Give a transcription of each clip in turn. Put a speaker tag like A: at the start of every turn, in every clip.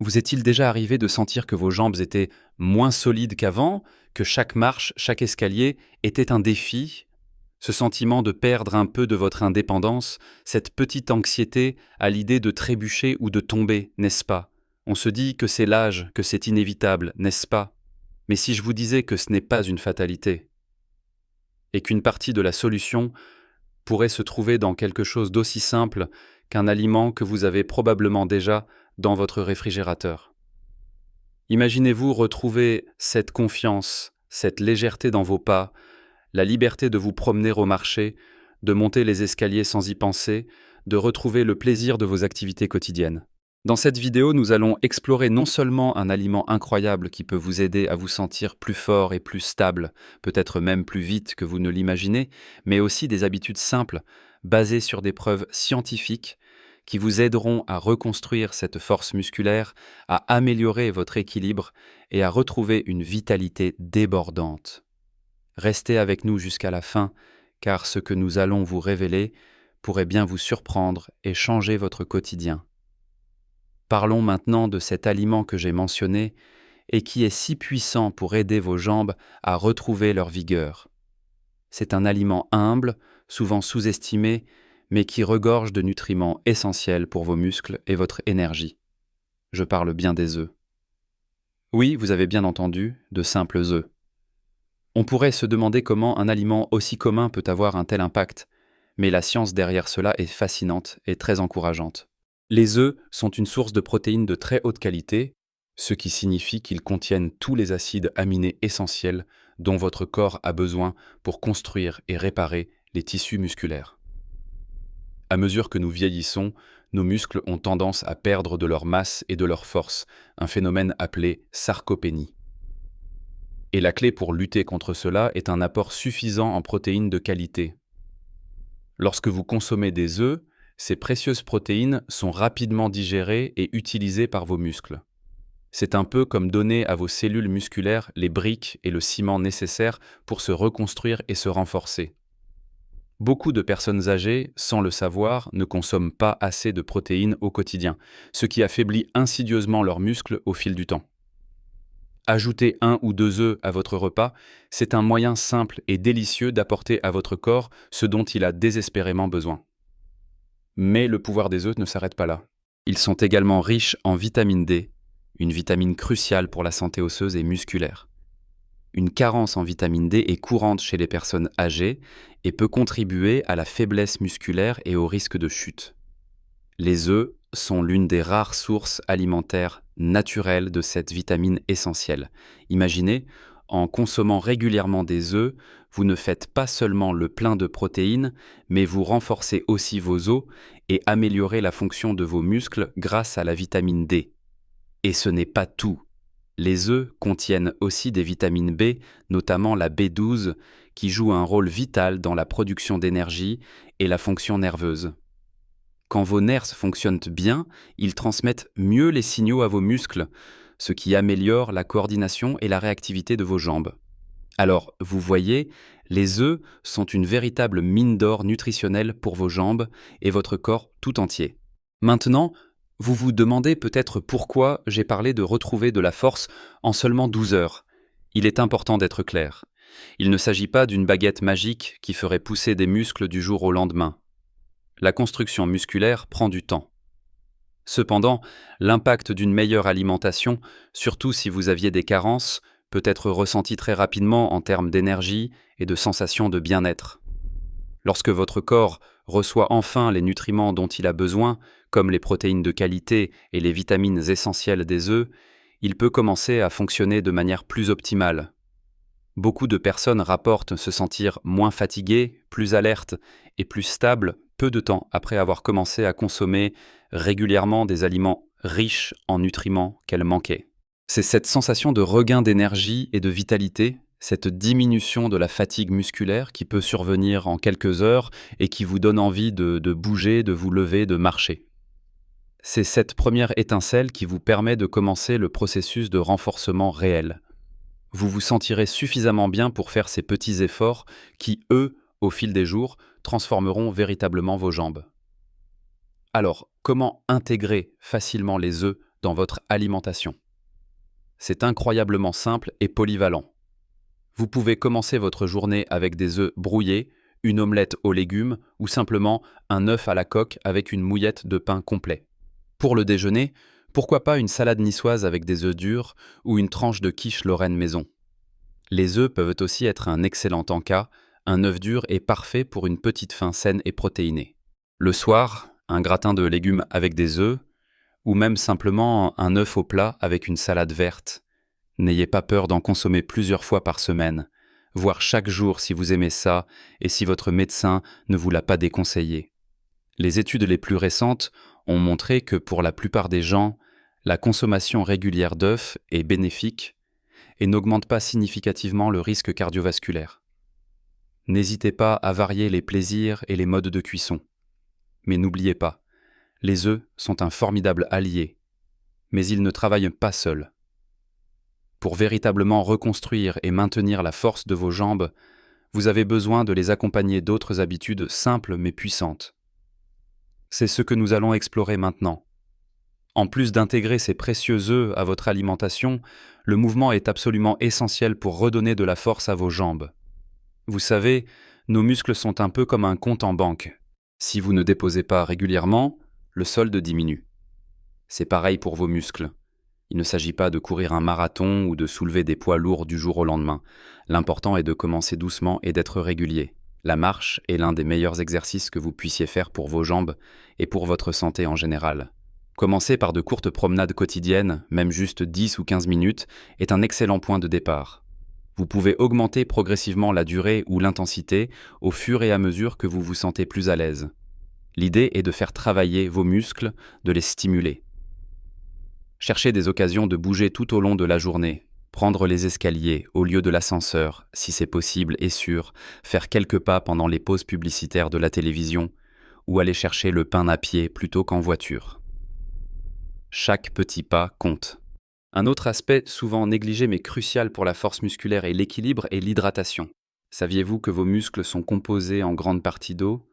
A: Vous est-il déjà arrivé de sentir que vos jambes étaient moins solides qu'avant, que chaque marche, chaque escalier était un défi? Ce sentiment de perdre un peu de votre indépendance, cette petite anxiété à l'idée de trébucher ou de tomber, n'est-ce pas? On se dit que c'est l'âge, que c'est inévitable, n'est-ce pas? Mais si je vous disais que ce n'est pas une fatalité, et qu'une partie de la solution pourrait se trouver dans quelque chose d'aussi simple qu'un aliment que vous avez probablement déjà dans votre réfrigérateur. Imaginez-vous retrouver cette confiance, cette légèreté dans vos pas, la liberté de vous promener au marché, de monter les escaliers sans y penser, de retrouver le plaisir de vos activités quotidiennes. Dans cette vidéo, nous allons explorer non seulement un aliment incroyable qui peut vous aider à vous sentir plus fort et plus stable, peut-être même plus vite que vous ne l'imaginez, mais aussi des habitudes simples, basées sur des preuves scientifiques, qui vous aideront à reconstruire cette force musculaire, à améliorer votre équilibre et à retrouver une vitalité débordante. Restez avec nous jusqu'à la fin, car ce que nous allons vous révéler pourrait bien vous surprendre et changer votre quotidien. Parlons maintenant de cet aliment que j'ai mentionné et qui est si puissant pour aider vos jambes à retrouver leur vigueur. C'est un aliment humble, souvent sous-estimé, mais qui regorge de nutriments essentiels pour vos muscles et votre énergie. Je parle bien des œufs. Oui, vous avez bien entendu, de simples œufs. On pourrait se demander comment un aliment aussi commun peut avoir un tel impact, mais la science derrière cela est fascinante et très encourageante. Les œufs sont une source de protéines de très haute qualité, ce qui signifie qu'ils contiennent tous les acides aminés essentiels dont votre corps a besoin pour construire et réparer les tissus musculaires. À mesure que nous vieillissons, nos muscles ont tendance à perdre de leur masse et de leur force, un phénomène appelé sarcopénie. Et la clé pour lutter contre cela est un apport suffisant en protéines de qualité. Lorsque vous consommez des œufs, ces précieuses protéines sont rapidement digérées et utilisées par vos muscles. C'est un peu comme donner à vos cellules musculaires les briques et le ciment nécessaires pour se reconstruire et se renforcer. Beaucoup de personnes âgées, sans le savoir, ne consomment pas assez de protéines au quotidien, ce qui affaiblit insidieusement leurs muscles au fil du temps. Ajouter 1 ou 2 œufs à votre repas, c'est un moyen simple et délicieux d'apporter à votre corps ce dont il a désespérément besoin. Mais le pouvoir des œufs ne s'arrête pas là. Ils sont également riches en vitamine D, une vitamine cruciale pour la santé osseuse et musculaire. Une carence en vitamine D est courante chez les personnes âgées et peut contribuer à la faiblesse musculaire et au risque de chute. Les œufs sont l'une des rares sources alimentaires naturelles de cette vitamine essentielle. Imaginez, en consommant régulièrement des œufs, vous ne faites pas seulement le plein de protéines, mais vous renforcez aussi vos os et améliorez la fonction de vos muscles grâce à la vitamine D. Et ce n'est pas tout. Les œufs contiennent aussi des vitamines B, notamment la B12, qui joue un rôle vital dans la production d'énergie et la fonction nerveuse. Quand vos nerfs fonctionnent bien, ils transmettent mieux les signaux à vos muscles, ce qui améliore la coordination et la réactivité de vos jambes. Alors, vous voyez, les œufs sont une véritable mine d'or nutritionnelle pour vos jambes et votre corps tout entier. Maintenant, vous vous demandez peut-être pourquoi j'ai parlé de retrouver de la force en seulement 12 heures. Il est important d'être clair. Il ne s'agit pas d'une baguette magique qui ferait pousser des muscles du jour au lendemain. La construction musculaire prend du temps. Cependant, l'impact d'une meilleure alimentation, surtout si vous aviez des carences, peut être ressenti très rapidement en termes d'énergie et de sensation de bien-être. Lorsque votre corps reçoit enfin les nutriments dont il a besoin, comme les protéines de qualité et les vitamines essentielles des œufs, il peut commencer à fonctionner de manière plus optimale. Beaucoup de personnes rapportent se sentir moins fatiguées, plus alertes et plus stables peu de temps après avoir commencé à consommer régulièrement des aliments riches en nutriments qu'elles manquaient. C'est cette sensation de regain d'énergie et de vitalité, cette diminution de la fatigue musculaire qui peut survenir en quelques heures et qui vous donne envie de bouger, de vous lever, de marcher. C'est cette première étincelle qui vous permet de commencer le processus de renforcement réel. Vous vous sentirez suffisamment bien pour faire ces petits efforts qui, eux, au fil des jours, transformeront véritablement vos jambes. Alors, comment intégrer facilement les œufs dans votre alimentation. C'est incroyablement simple et polyvalent. Vous pouvez commencer votre journée avec des œufs brouillés, une omelette aux légumes ou simplement un œuf à la coque avec une mouillette de pain complet. Pour le déjeuner, pourquoi pas une salade niçoise avec des œufs durs ou une tranche de quiche Lorraine maison. Les œufs peuvent aussi être un excellent encas, un œuf dur est parfait pour une petite faim saine et protéinée. Le soir, un gratin de légumes avec des œufs, ou même simplement un œuf au plat avec une salade verte. N'ayez pas peur d'en consommer plusieurs fois par semaine, voire chaque jour si vous aimez ça et si votre médecin ne vous l'a pas déconseillé. Les études les plus récentes ont montré que pour la plupart des gens, la consommation régulière d'œufs est bénéfique et n'augmente pas significativement le risque cardiovasculaire. N'hésitez pas à varier les plaisirs et les modes de cuisson. Mais n'oubliez pas, les œufs sont un formidable allié, mais ils ne travaillent pas seuls. Pour véritablement reconstruire et maintenir la force de vos jambes, vous avez besoin de les accompagner d'autres habitudes simples mais puissantes. C'est ce que nous allons explorer maintenant. En plus d'intégrer ces précieux œufs à votre alimentation, le mouvement est absolument essentiel pour redonner de la force à vos jambes. Vous savez, nos muscles sont un peu comme un compte en banque. Si vous ne déposez pas régulièrement, le solde diminue. C'est pareil pour vos muscles. Il ne s'agit pas de courir un marathon ou de soulever des poids lourds du jour au lendemain. L'important est de commencer doucement et d'être régulier. La marche est l'un des meilleurs exercices que vous puissiez faire pour vos jambes et pour votre santé en général. Commencer par de courtes promenades quotidiennes, même juste 10 ou 15 minutes, est un excellent point de départ. Vous pouvez augmenter progressivement la durée ou l'intensité au fur et à mesure que vous vous sentez plus à l'aise. L'idée est de faire travailler vos muscles, de les stimuler. Cherchez des occasions de bouger tout au long de la journée. Prendre les escaliers au lieu de l'ascenseur, si c'est possible et sûr, faire quelques pas pendant les pauses publicitaires de la télévision, ou aller chercher le pain à pied plutôt qu'en voiture. Chaque petit pas compte. Un autre aspect souvent négligé mais crucial pour la force musculaire et l'équilibre est l'hydratation. Saviez-vous que vos muscles sont composés en grande partie d'eau ?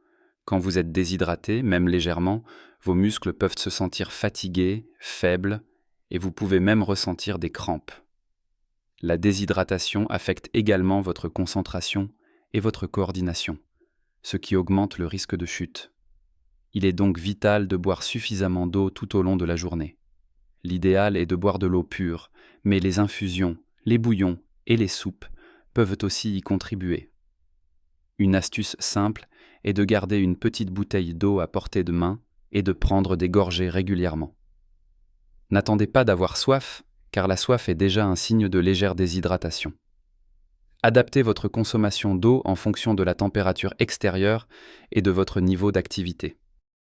A: Quand vous êtes déshydraté, même légèrement, vos muscles peuvent se sentir fatigués, faibles, et vous pouvez même ressentir des crampes. La déshydratation affecte également votre concentration et votre coordination, ce qui augmente le risque de chute. Il est donc vital de boire suffisamment d'eau tout au long de la journée. L'idéal est de boire de l'eau pure, mais les infusions, les bouillons et les soupes peuvent aussi y contribuer. Une astuce simple est de garder une petite bouteille d'eau à portée de main et de prendre des gorgées régulièrement. N'attendez pas d'avoir soif, car la soif est déjà un signe de légère déshydratation. Adaptez votre consommation d'eau en fonction de la température extérieure et de votre niveau d'activité.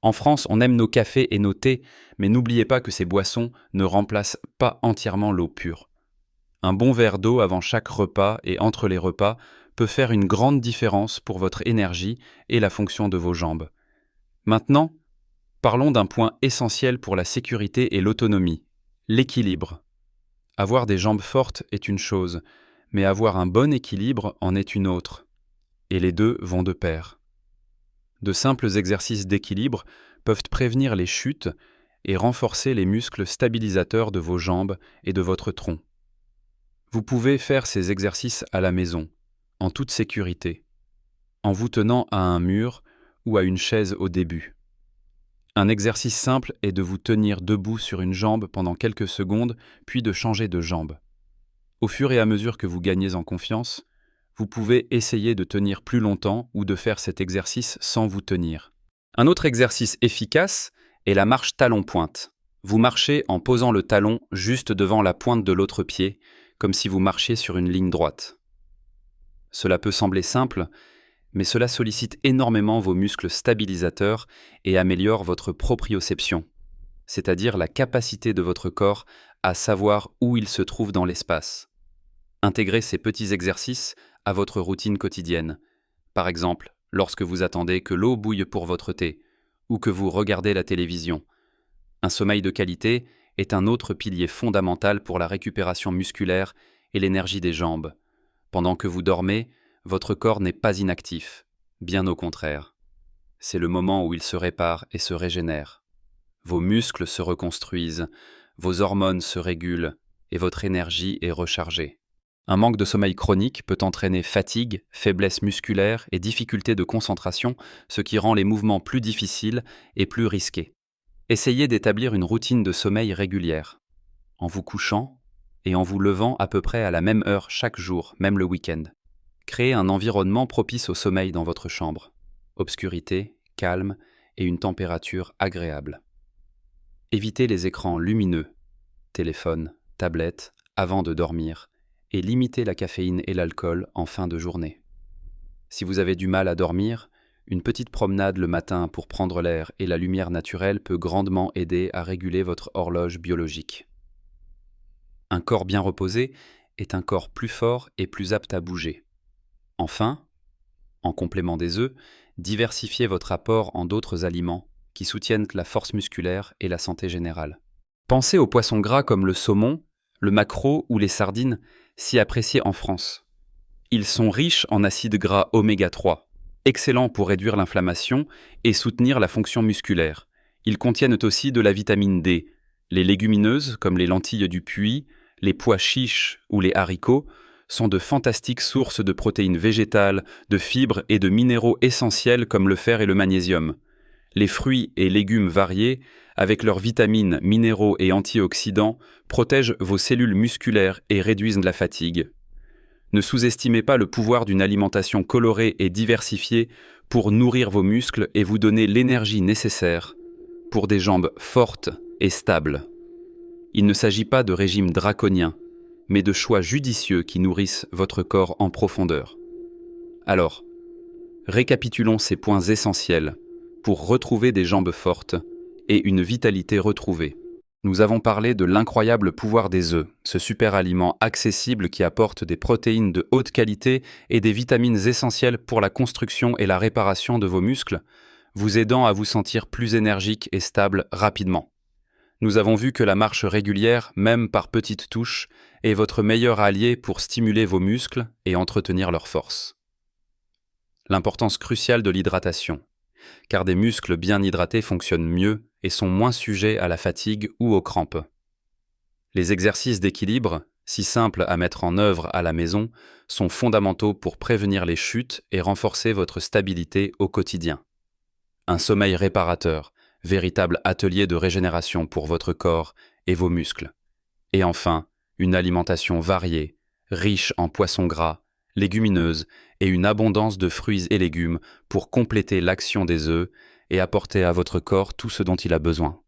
A: En France, on aime nos cafés et nos thés, mais n'oubliez pas que ces boissons ne remplacent pas entièrement l'eau pure. Un bon verre d'eau avant chaque repas et entre les repas peut faire une grande différence pour votre énergie et la fonction de vos jambes. Maintenant, parlons d'un point essentiel pour la sécurité et l'autonomie, l'équilibre. Avoir des jambes fortes est une chose, mais avoir un bon équilibre en est une autre. Et les deux vont de pair. De simples exercices d'équilibre peuvent prévenir les chutes et renforcer les muscles stabilisateurs de vos jambes et de votre tronc. Vous pouvez faire ces exercices à la maison, en toute sécurité, en vous tenant à un mur ou à une chaise au début. Un exercice simple est de vous tenir debout sur une jambe pendant quelques secondes, puis de changer de jambe. Au fur et à mesure que vous gagnez en confiance, vous pouvez essayer de tenir plus longtemps ou de faire cet exercice sans vous tenir. Un autre exercice efficace est la marche talon-pointe. Vous marchez en posant le talon juste devant la pointe de l'autre pied, comme si vous marchiez sur une ligne droite. Cela peut sembler simple, mais cela sollicite énormément vos muscles stabilisateurs et améliore votre proprioception, c'est-à-dire la capacité de votre corps à savoir où il se trouve dans l'espace. Intégrez ces petits exercices à votre routine quotidienne. Par exemple, lorsque vous attendez que l'eau bouille pour votre thé, ou que vous regardez la télévision. Un sommeil de qualité est un autre pilier fondamental pour la récupération musculaire et l'énergie des jambes. Pendant que vous dormez, votre corps n'est pas inactif, bien au contraire. C'est le moment où il se répare et se régénère. Vos muscles se reconstruisent, vos hormones se régulent et votre énergie est rechargée. Un manque de sommeil chronique peut entraîner fatigue, faiblesse musculaire et difficulté de concentration, ce qui rend les mouvements plus difficiles et plus risqués. Essayez d'établir une routine de sommeil régulière, en vous couchant et en vous levant à peu près à la même heure chaque jour, même le week-end. Créez un environnement propice au sommeil dans votre chambre. Obscurité, calme et une température agréable. Évitez les écrans lumineux, téléphone, tablette, avant de dormir, et limitez la caféine et l'alcool en fin de journée. Si vous avez du mal à dormir, une petite promenade le matin pour prendre l'air et la lumière naturelle peut grandement aider à réguler votre horloge biologique. Un corps bien reposé est un corps plus fort et plus apte à bouger. Enfin, en complément des œufs, diversifiez votre apport en d'autres aliments qui soutiennent la force musculaire et la santé générale. Pensez aux poissons gras comme le saumon, le maquereau ou les sardines, si appréciés en France. Ils sont riches en acides gras oméga 3, excellents pour réduire l'inflammation et soutenir la fonction musculaire. Ils contiennent aussi de la vitamine D. Les légumineuses, comme les lentilles du puits, les pois chiches ou les haricots, sont de fantastiques sources de protéines végétales, de fibres et de minéraux essentiels comme le fer et le magnésium. Les fruits et légumes variés, avec leurs vitamines, minéraux et antioxydants, protègent vos cellules musculaires et réduisent la fatigue. Ne sous-estimez pas le pouvoir d'une alimentation colorée et diversifiée pour nourrir vos muscles et vous donner l'énergie nécessaire pour des jambes fortes et stables. Il ne s'agit pas de régime draconien, mais de choix judicieux qui nourrissent votre corps en profondeur. Alors, récapitulons ces points essentiels pour retrouver des jambes fortes et une vitalité retrouvée. Nous avons parlé de l'incroyable pouvoir des œufs, ce super aliment accessible qui apporte des protéines de haute qualité et des vitamines essentielles pour la construction et la réparation de vos muscles, vous aidant à vous sentir plus énergique et stable rapidement. Nous avons vu que la marche régulière, même par petites touches, est votre meilleur allié pour stimuler vos muscles et entretenir leur force. L'importance cruciale de l'hydratation, car des muscles bien hydratés fonctionnent mieux et sont moins sujets à la fatigue ou aux crampes. Les exercices d'équilibre, si simples à mettre en œuvre à la maison, sont fondamentaux pour prévenir les chutes et renforcer votre stabilité au quotidien. Un sommeil réparateur, véritable atelier de régénération pour votre corps et vos muscles. Et enfin, une alimentation variée, riche en poissons gras, légumineuses et une abondance de fruits et légumes pour compléter l'action des œufs et apporter à votre corps tout ce dont il a besoin.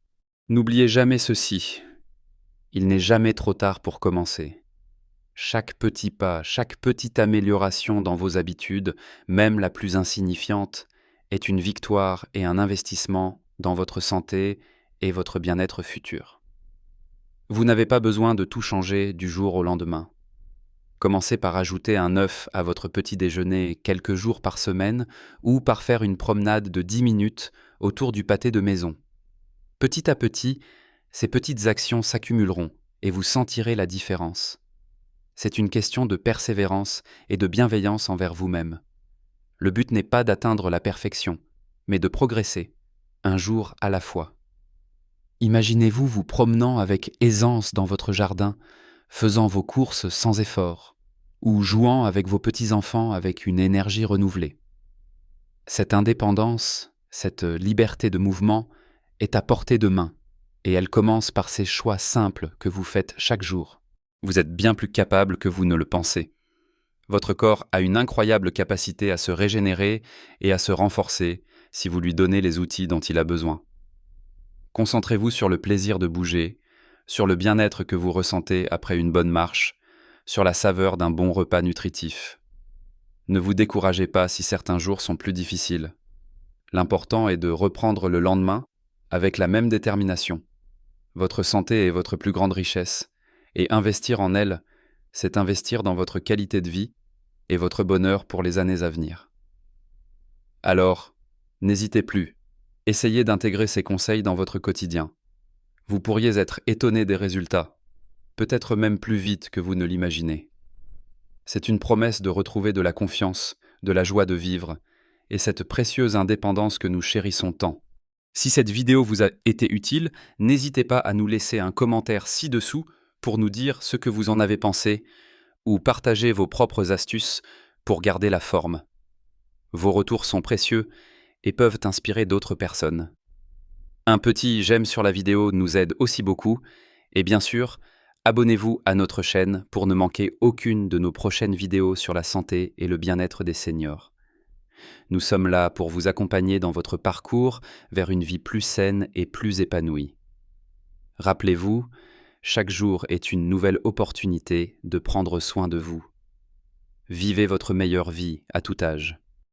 A: N'oubliez jamais ceci, il n'est jamais trop tard pour commencer. Chaque petit pas, chaque petite amélioration dans vos habitudes, même la plus insignifiante, est une victoire et un investissement dans votre santé et votre bien-être futur. Vous n'avez pas besoin de tout changer du jour au lendemain. Commencez par ajouter un œuf à votre petit déjeuner quelques jours par semaine ou par faire une promenade de 10 minutes autour du pâté de maison. Petit à petit, ces petites actions s'accumuleront et vous sentirez la différence. C'est une question de persévérance et de bienveillance envers vous-même. Le but n'est pas d'atteindre la perfection, mais de progresser, un jour à la fois. Imaginez-vous vous promenant avec aisance dans votre jardin, faisant vos courses sans effort, ou jouant avec vos petits-enfants avec une énergie renouvelée. Cette indépendance, cette liberté de mouvement est à portée de main, et elle commence par ces choix simples que vous faites chaque jour. Vous êtes bien plus capable que vous ne le pensez. Votre corps a une incroyable capacité à se régénérer et à se renforcer si vous lui donnez les outils dont il a besoin. Concentrez-vous sur le plaisir de bouger, sur le bien-être que vous ressentez après une bonne marche, sur la saveur d'un bon repas nutritif. Ne vous découragez pas si certains jours sont plus difficiles. L'important est de reprendre le lendemain avec la même détermination. Votre santé est votre plus grande richesse, et investir en elle, c'est investir dans votre qualité de vie et votre bonheur pour les années à venir. Alors, n'hésitez plus, essayez d'intégrer ces conseils dans votre quotidien. Vous pourriez être étonné des résultats, peut-être même plus vite que vous ne l'imaginez. C'est une promesse de retrouver de la confiance, de la joie de vivre, et cette précieuse indépendance que nous chérissons tant. Si cette vidéo vous a été utile, n'hésitez pas à nous laisser un commentaire ci-dessous pour nous dire ce que vous en avez pensé ou partager vos propres astuces pour garder la forme. Vos retours sont précieux et peuvent inspirer d'autres personnes. Un petit j'aime sur la vidéo nous aide aussi beaucoup et bien sûr, abonnez-vous à notre chaîne pour ne manquer aucune de nos prochaines vidéos sur la santé et le bien-être des seniors. Nous sommes là pour vous accompagner dans votre parcours vers une vie plus saine et plus épanouie. Rappelez-vous, chaque jour est une nouvelle opportunité de prendre soin de vous. Vivez votre meilleure vie à tout âge.